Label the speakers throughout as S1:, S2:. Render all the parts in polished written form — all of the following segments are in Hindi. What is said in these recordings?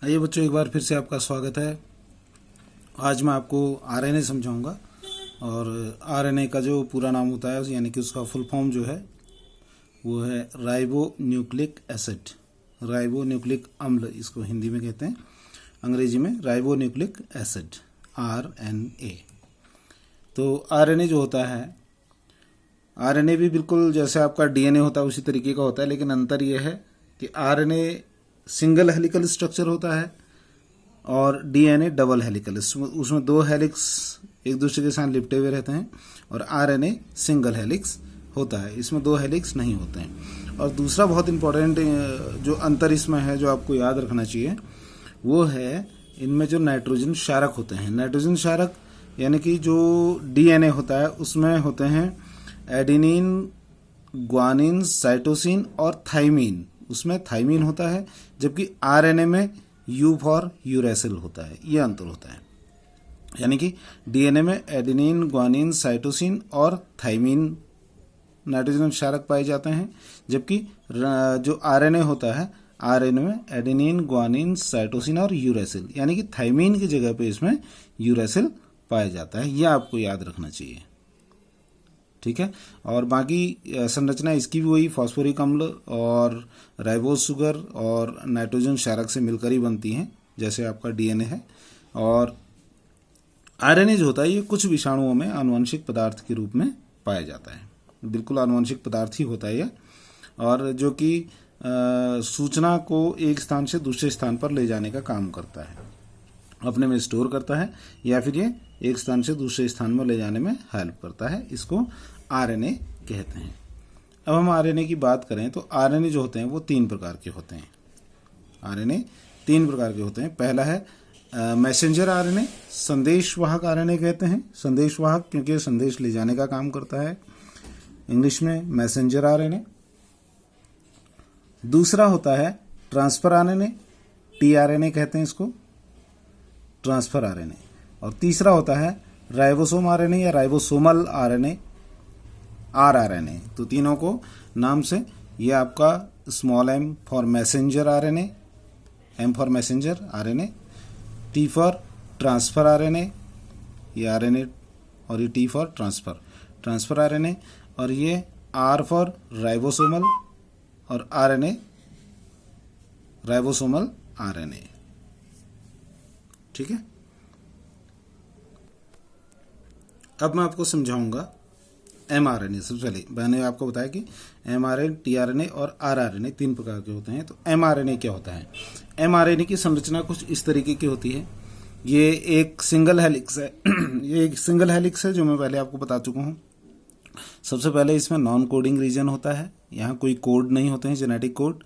S1: आइए बच्चों, एक बार फिर से आपका स्वागत है। आज मैं आपको आरएनए समझाऊंगा। और आरएनए का जो पूरा नाम होता है यानी कि उसका फुल फॉर्म जो है वो है ribo nucleic acid. Ribo nucleic अम्ल इसको हिंदी में कहते हैं, अंग्रेजी में राइबो न्यूक्लिक एसिड आरएनए। तो आरएनए जो होता है, आरएनए भी बिल्कुल जैसे आपका डीएनए होता है उसी तरीके का होता है, लेकिन अंतर यह है कि आरएनए सिंगल हेलिकल स्ट्रक्चर होता है और डीएनए डबल हेलिकल। उसमें दो हेलिक्स एक दूसरे के साथ लिपटे हुए रहते हैं और आरएनए सिंगल हेलिक्स होता है, इसमें दो हेलिक्स नहीं होते हैं। और दूसरा बहुत इंपॉर्टेंट जो अंतर इसमें है, जो आपको याद रखना चाहिए, वो है इनमें जो नाइट्रोजन क्षारक होते हैं। नाइट्रोजन क्षारक यानी कि जो डीएनए होता है उसमें होते हैं एडेनिन, ग्वानिन, साइटोसिन और थाइमीन। उसमें थाइमीन होता है, जबकि आरएनए में यू फॉर यूरेसिल होता है। यह अंतर होता है, यानी कि डीएनए में एडेनिन, ग्वानिन, साइटोसिन और थाइमीन नाइट्रोजन क्षारक पाए जाते हैं, जबकि जो आरएनए होता है, आरएनए में एडेनिन, ग्वानिन, साइटोसिन और यूरेसिल यानी कि थाइमीन की जगह पे इसमें यूरेसिल पाया जाता है। यह आपको याद रखना चाहिए, ठीक है। और बाकी संरचना इसकी भी वही फॉस्फोरिक अम्ल और राइबोज शुगर और नाइट्रोजन क्षारक से मिलकर ही बनती हैं, जैसे आपका डीएनए है। और आरएनए जो होता है ये कुछ विषाणुओं में आनुवंशिक पदार्थ के रूप में पाया जाता है। बिल्कुल आनुवंशिक पदार्थ ही होता है यह, और जो कि सूचना को एक स्थान से दूसरे स्थान पर ले जाने का काम करता है, अपने में स्टोर करता है, या फिर ये एक स्थान से दूसरे स्थान में ले जाने में हेल्प करता है। इसको आरएनए कहते हैं। अब हम आरएनए की बात करें तो आरएनए जो होते हैं वो तीन प्रकार के होते हैं। आरएनए तीन प्रकार के होते हैं। पहला है मैसेंजर आरएनए, संदेशवाहक आरएनए कहते हैं। संदेशवाहक क्योंकि संदेश ले जाने का काम करता है, इंग्लिश में मैसेंजर आरएनए। दूसरा होता है ट्रांसफर आरएनए, टीआरएनए कहते हैं इसको, ट्रांसफर आरएनए। और तीसरा होता है राइबोसोम आरएनए या राइबोसोमल आरएनए, आरआरएनए। तो तीनों को नाम से ये आपका small M for messenger RNA, M for messenger RNA, T for transfer RNA, ये आरएनए, और ये T for transfer, transfer RNA, और ये आर फॉर राइबोसोमल और आरएनए राइबोसोमल आरएनए, ठीक है। अब मैं आपको समझाऊंगा एमआरएनए। सबसे पहले मैंने आपको बताया कि एमआरएनए, टीआरएनए और आरआरएनए तीन प्रकार के होते हैं। तो एमआरएनए क्या होता है? एमआरएनए की संरचना कुछ इस तरीके की होती है। ये एक सिंगल हेलिक्स है ये एक सिंगल हेलिक्स है, जो मैं पहले आपको बता चुका हूँ। सबसे पहले इसमें नॉन कोडिंग रीजन होता है, यहाँ कोई कोड नहीं होते हैं, जेनेटिक कोड।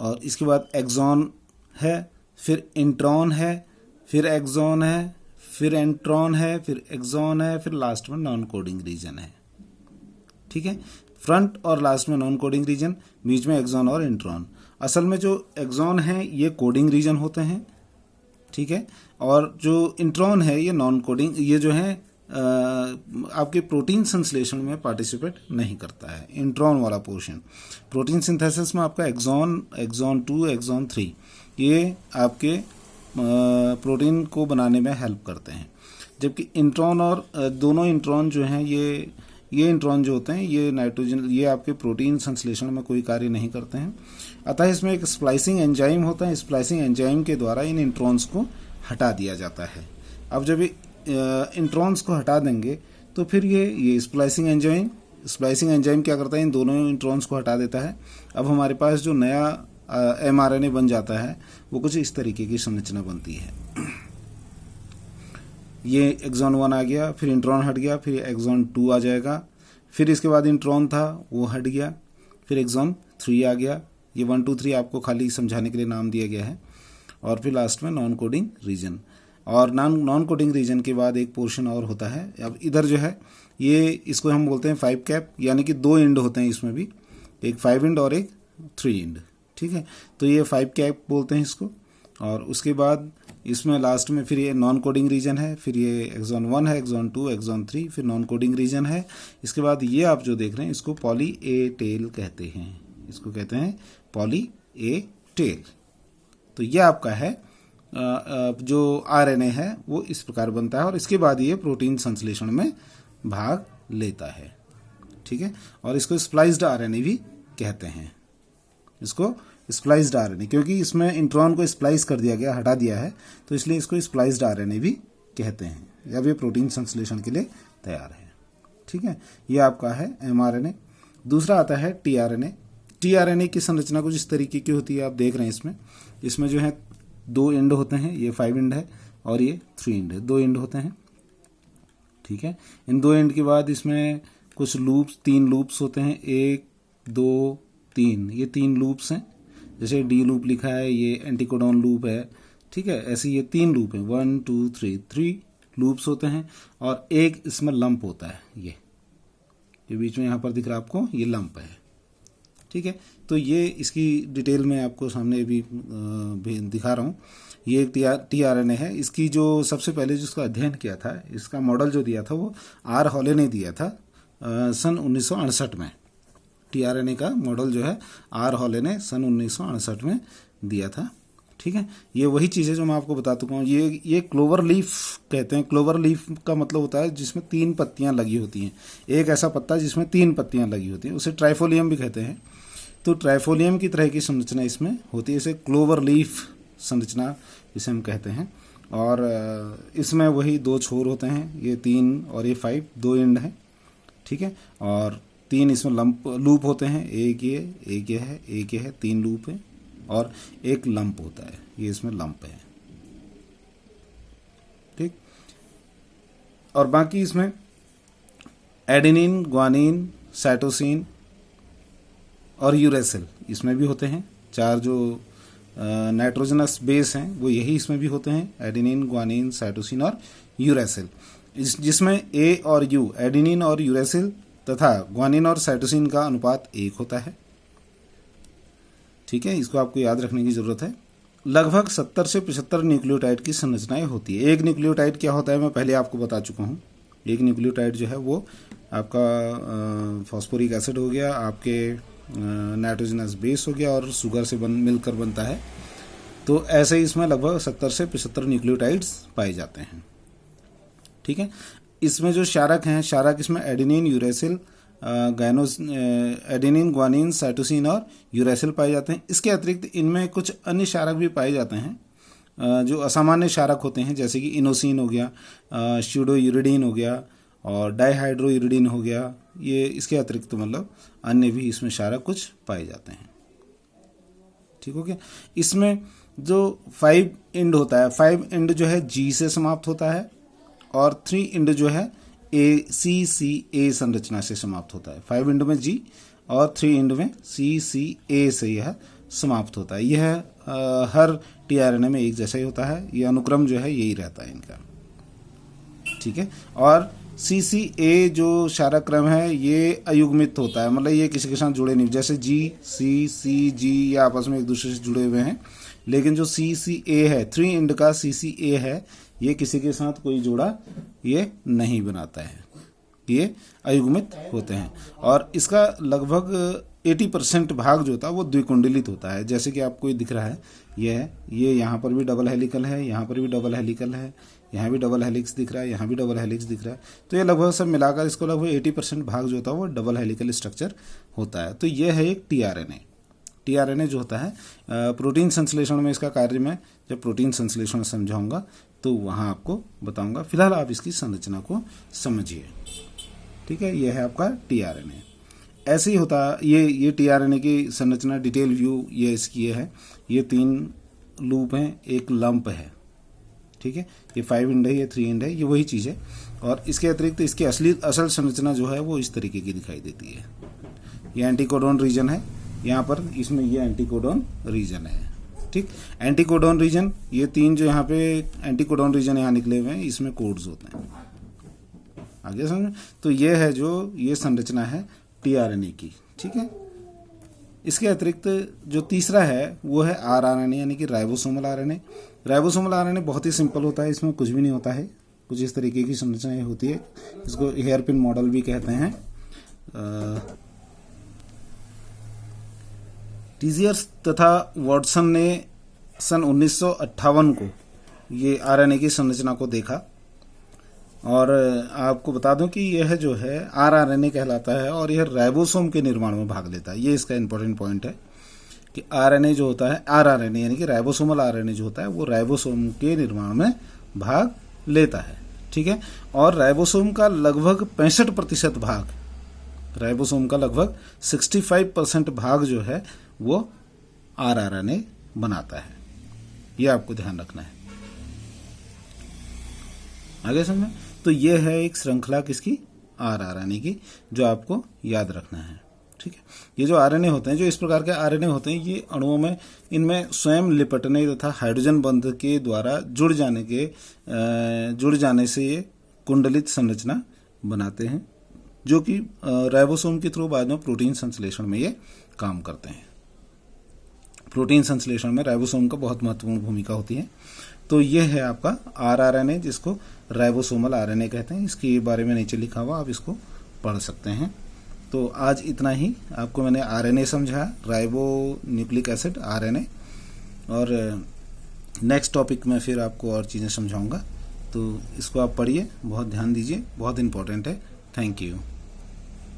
S1: और इसके बाद एक्सॉन है, फिर इंट्रॉन है, फिर एक्सॉन है, फिर एंट्रॉन है, फिर एक्सॉन है, फिर लास्ट में नॉन कोडिंग रीजन है, ठीक है। फ्रंट और लास्ट में नॉन कोडिंग रीजन, बीच में एक्सॉन और इंट्रॉन। असल में जो एक्सॉन है ये कोडिंग रीजन होते हैं, ठीक है। और जो इंट्रॉन है ये नॉन कोडिंग, ये जो है आपके प्रोटीन संश्लेषण में पार्टिसिपेट नहीं करता है। इंट्रॉन वाला पोर्शन प्रोटीन सिंथेसिस में आपका एक्सॉन, एक्सॉन 2, एक्सॉन 3 ये आपके प्रोटीन को बनाने में हेल्प करते हैं। जबकि इंट्रॉन और दोनों इंट्रॉन जो हैं, ये इंट्रॉन जो होते हैं ये नाइट्रोजन, ये आपके प्रोटीन संश्लेषण में कोई कार्य नहीं करते हैं। अतः इसमें एक स्प्लाइसिंग एंजाइम होता है, स्प्लाइसिंग एंजाइम के द्वारा इन इंट्रॉन्स को हटा दिया जाता है। अब जब इंट्रॉन्स को हटा देंगे तो फिर ये स्प्लाइसिंग एंजाइम क्या करता है, इन दोनों इंट्रॉन्स को हटा देता है। अब हमारे पास जो नया एमआरएनए बन जाता है वो कुछ इस तरीके की संरचना बनती है। ये एक्सॉन 1 आ गया, फिर इंट्रॉन हट गया, फिर एक्सॉन 2 आ जाएगा, फिर इसके बाद इंट्रॉन था वो हट गया, फिर एक्सॉन 3 आ गया। ये 1, 2, 3 आपको खाली समझाने के लिए नाम दिया गया है। और फिर लास्ट में नॉन कोडिंग रीजन। और नॉन कोडिंग रीजन के बाद एक पोर्शन और होता है। अब इधर जो है ये, इसको हम बोलते हैं 5 कैप, यानी कि 2 एंड होते हैं इसमें भी, एक 5 एंड और एक 3 एंड, ठीक है। तो ये 5 कैप बोलते हैं इसको। और उसके बाद इसमें लास्ट में फिर ये नॉन कोडिंग रीजन है, फिर ये एक्सॉन 1 है, एक्सॉन 2, एक्सॉन 3, फिर नॉन कोडिंग रीजन है। इसके बाद ये आप जो देख रहे हैं इसको पॉली ए टेल कहते हैं, इसको कहते हैं पॉली ए टेल, तो ये आपका है जो आरएनए है वो इस प्रकार बनता है और इसके बाद ये प्रोटीन संश्लेषण में भाग लेता है। ठीक है, और इसको स्प्लाइस्ड आरएनए भी कहते हैं। इसको स्प्लाइस्ड आरएनए, क्योंकि इसमें इंट्रॉन को स्प्लाइस कर दिया गया, हटा दिया है, तो इसलिए इसको स्प्लाइस्ड आरएनए भी कहते हैं। जब ये प्रोटीन संश्लेषण के लिए तैयार है। ठीक है, ये आपका है एमआरएनए। दूसरा आता है टीआरएनए। टीआरएनए की संरचना कुछ इस तरीके की होती है, आप देख रहे हैं इसमें जो है 2 एंड होते हैं, ये 5 एंड है और ये 3 एंड है, 2 एंड होते हैं। ठीक है, इन 2 एंड के बाद इसमें कुछ लूप्स, 3 लूप्स होते हैं, 1 2 3, ये 3 लूप्स हैं। जैसे डी लूप लिखा है, ये एंटीकोडॉन लूप है। ठीक है, ऐसे ये 3 लूप हैं, 1 2 3 लूप्स होते हैं और एक इसमें लंप होता है, ये बीच में यहाँ पर दिख रहा है आपको, ये लंप है। ठीक है, तो ये इसकी डिटेल में आपको सामने भी दिखा रहा हूँ। ये एक टीआरएनए है। इसकी जो सबसे पहले जिसका अध्ययन किया था, इसका मॉडल जो दिया था वो आर हॉले ने दिया था सन 1968 में। टीआरएनए का मॉडल जो है आर हॉले ने सन 1968 में दिया था। ठीक है, ये वही चीज़ है जो मैं आपको बता चुका हूँ। ये क्लोवर लीफ कहते हैं। क्लोवर लीफ का मतलब होता है जिसमें 3 पत्तियां लगी होती हैं। एक ऐसा पत्ता जिसमें 3 पत्तियां लगी होती हैं, उसे ट्राइफोलियम भी कहते हैं। तो ट्राइफोलियम की तरह की संरचना इसमें होती है, इसे क्लोवर लीफ संरचना इसे हम कहते हैं। और इसमें वही 2 छोर होते हैं, ये 3 और ये 5, 2 एंड हैं। ठीक है, और 3 इसमें लूप होते हैं, एक ये है, एक ये है, 3 लूप है और एक लंप होता है, ये इसमें लंप है। ठीक, और बाकी इसमें एडेनिन, ग्वानिन, साइटोसिन और यूरेसिल इसमें भी होते हैं। 4 जो नाइट्रोजनस बेस हैं वो यही इसमें भी होते हैं, एडेनिन, ग्वानिन, साइटोसिन और यूरेसिल। जिसमें ए और यू, एडेनिन और यूरेसिल तथा ग्वानिन और साइटोसिन का अनुपात 1 होता है। ठीक है, इसको आपको याद रखने की जरूरत है। लगभग 70 से 75 न्यूक्लियोटाइड की संरचनाएं होती है। एक न्यूक्लियोटाइड क्या होता है मैं पहले आपको बता चुका हूँ। एक न्यूक्लियोटाइड जो है वो आपका फॉस्फोरिक एसिड हो गया, आपके नाइट्रोजनस बेस हो गया और शुगर से मिलकर बनता है। तो ऐसे ही इसमें लगभग 70 से 75 न्यूक्लियोटाइड्स पाए जाते हैं। ठीक है, इसमें जो क्षारक हैं, क्षारक इसमें adenine, uracil, adenine, guanine, cytosine और यूरेसिल पाए जाते हैं। इसके अतिरिक्त इनमें कुछ अन्य क्षारक भी पाए जाते हैं जो असामान्य क्षारक होते हैं, जैसे कि इनोसिन हो गया, स्यूडोयूरिडीन हो गया और डाइहाइड्रोयूरिडीन हो गया। ये इसके अतिरिक्त मतलब अन्य भी इसमें क्षारक कुछ पाए जाते हैं। ठीक हो गया। इसमें जो 5 एंड होता है, 5 एंड जो है जी से समाप्त होता है और 3 एंड जो है ए संरचना से समाप्त होता है। 5 एंड में जी और 3 एंड में ए से यह समाप्त होता है। यह हर टीआरएनए में एक जैसा ही होता है। यह अनुक्रम जो है यही रहता है इनका। ठीक है, और CCA जो क्षारक क्रम है ये अयुग्मित होता है, मतलब ये किसी के साथ जुड़े नहीं। जैसे C, G ये आपस में एक दूसरे से जुड़े हुए हैं, लेकिन जो CCA है, 3 एंड का CCA है, ये किसी के साथ कोई जोड़ा ये नहीं बनाता है, ये अयुग्मित होते हैं। और इसका लगभग 80% भाग जो होता है वो द्विकुंडलित होता है। जैसे कि आपको ये दिख रहा है, ये यहाँ पर भी डबल हेलिकल है, यहाँ पर भी डबल हेलिकल है, यहाँ भी डबल हेलिक्स दिख रहा है, यहाँ भी डबल हेलिक्स दिख रहा है। तो ये लगभग सब मिलाकर इसको लगभग 80% भाग जो होता है वो डबल हेलिकल स्ट्रक्चर होता है। तो ये है एक टीआरएनए। टीआरएनए जो होता है प्रोटीन संश्लेषण में इसका कार्य मैं जब प्रोटीन संश्लेषण समझाऊंगा तो वहाँ आपको बताऊंगा। फिलहाल आप इसकी संरचना को समझिए। ठीक है, यह है आपका टीआरएनए। ऐसे ही होता है ये टीआरएनए की संरचना डिटेल व्यू ये इसकी है। ये 3 लूप हैं, एक लंप है। ठीक है, ये 5 एंड है, ये 3 एंड है, ये वही चीज़ है। और इसके अतिरिक्त इसकी असल संरचना जो है वो इस तरीके की दिखाई देती है। ये एंटीकोडोन रीजन है, यहाँ पर इसमें ये एंटीकोडोन रीजन है। ठीक, एंटीकोडोन रीजन, ये 3 जो यहाँ पे एंटीकोडोन रीजन यहाँ निकले हुए हैं, इसमें कोड्स होते हैं। आगे समझ। तो ये है जो ये संरचना है टीआरएनए की। ठीक है, इसके अतिरिक्त जो तीसरा है वो है आरआरएनए यानी कि राइबोसोमल आरएनए। राइबोसोमल आरएनए बहुत ही सिंपल होता है, इसमें कुछ भी नहीं होता है, कुछ इस तरीके की संरचना होती है। इसको हेयरपिन मॉडल भी कहते हैं। टीजियर्स तथा वॉटसन ने सन 1958 को ये आरएनए की संरचना को देखा। और आपको बता दूं कि यह जो है आरआरएनए कहलाता है और यह राइबोसोम के निर्माण में भाग लेता है। ये इसका इंपॉर्टेंट पॉइंट है कि आरएनए जो होता है, आरआरएनए यानी कि राइबोसोमल आरएनए जो होता है वो राइबोसोम के निर्माण में भाग लेता है। ठीक है। और राइबोसोम का लगभग 65% भाग, राइबोसोम का लगभग 65% भाग जो है वो आरआरएनए बनाता है। ये आपको ध्यान रखना है। आगे समझे? तो ये है एक श्रृंखला किसकी, आरआरएनए की, जो आपको याद रखना है। ठीक है। ये जो आरएनए होते हैं, जो इस प्रकार के आरएनए होते हैं, ये अणुओं में इनमें स्वयं लिपटने तथा हाइड्रोजन बंध के द्वारा जुड़ जाने से ये कुंडलित संरचना बनाते हैं, जो कि राइबोसोम के थ्रू बाद में प्रोटीन संश्लेषण में ये काम करते हैं। प्रोटीन संश्लेषण में राइबोसोम का बहुत महत्वपूर्ण भूमिका होती है। तो ये है आपका आरआरएनए, जिसको राइबोसोमल आरएनए कहते हैं। इसके बारे में नीचे लिखा हुआ, आप इसको पढ़ सकते हैं। तो आज इतना ही। आपको मैंने आरएनए समझाया, राइबो न्यूक्लिक एसिड आरएनए, और नेक्स्ट टॉपिक में फिर आपको और चीज़ें समझाऊंगा। तो इसको आप पढ़िए, बहुत ध्यान दीजिए, बहुत इंपॉर्टेंट है। Thank you.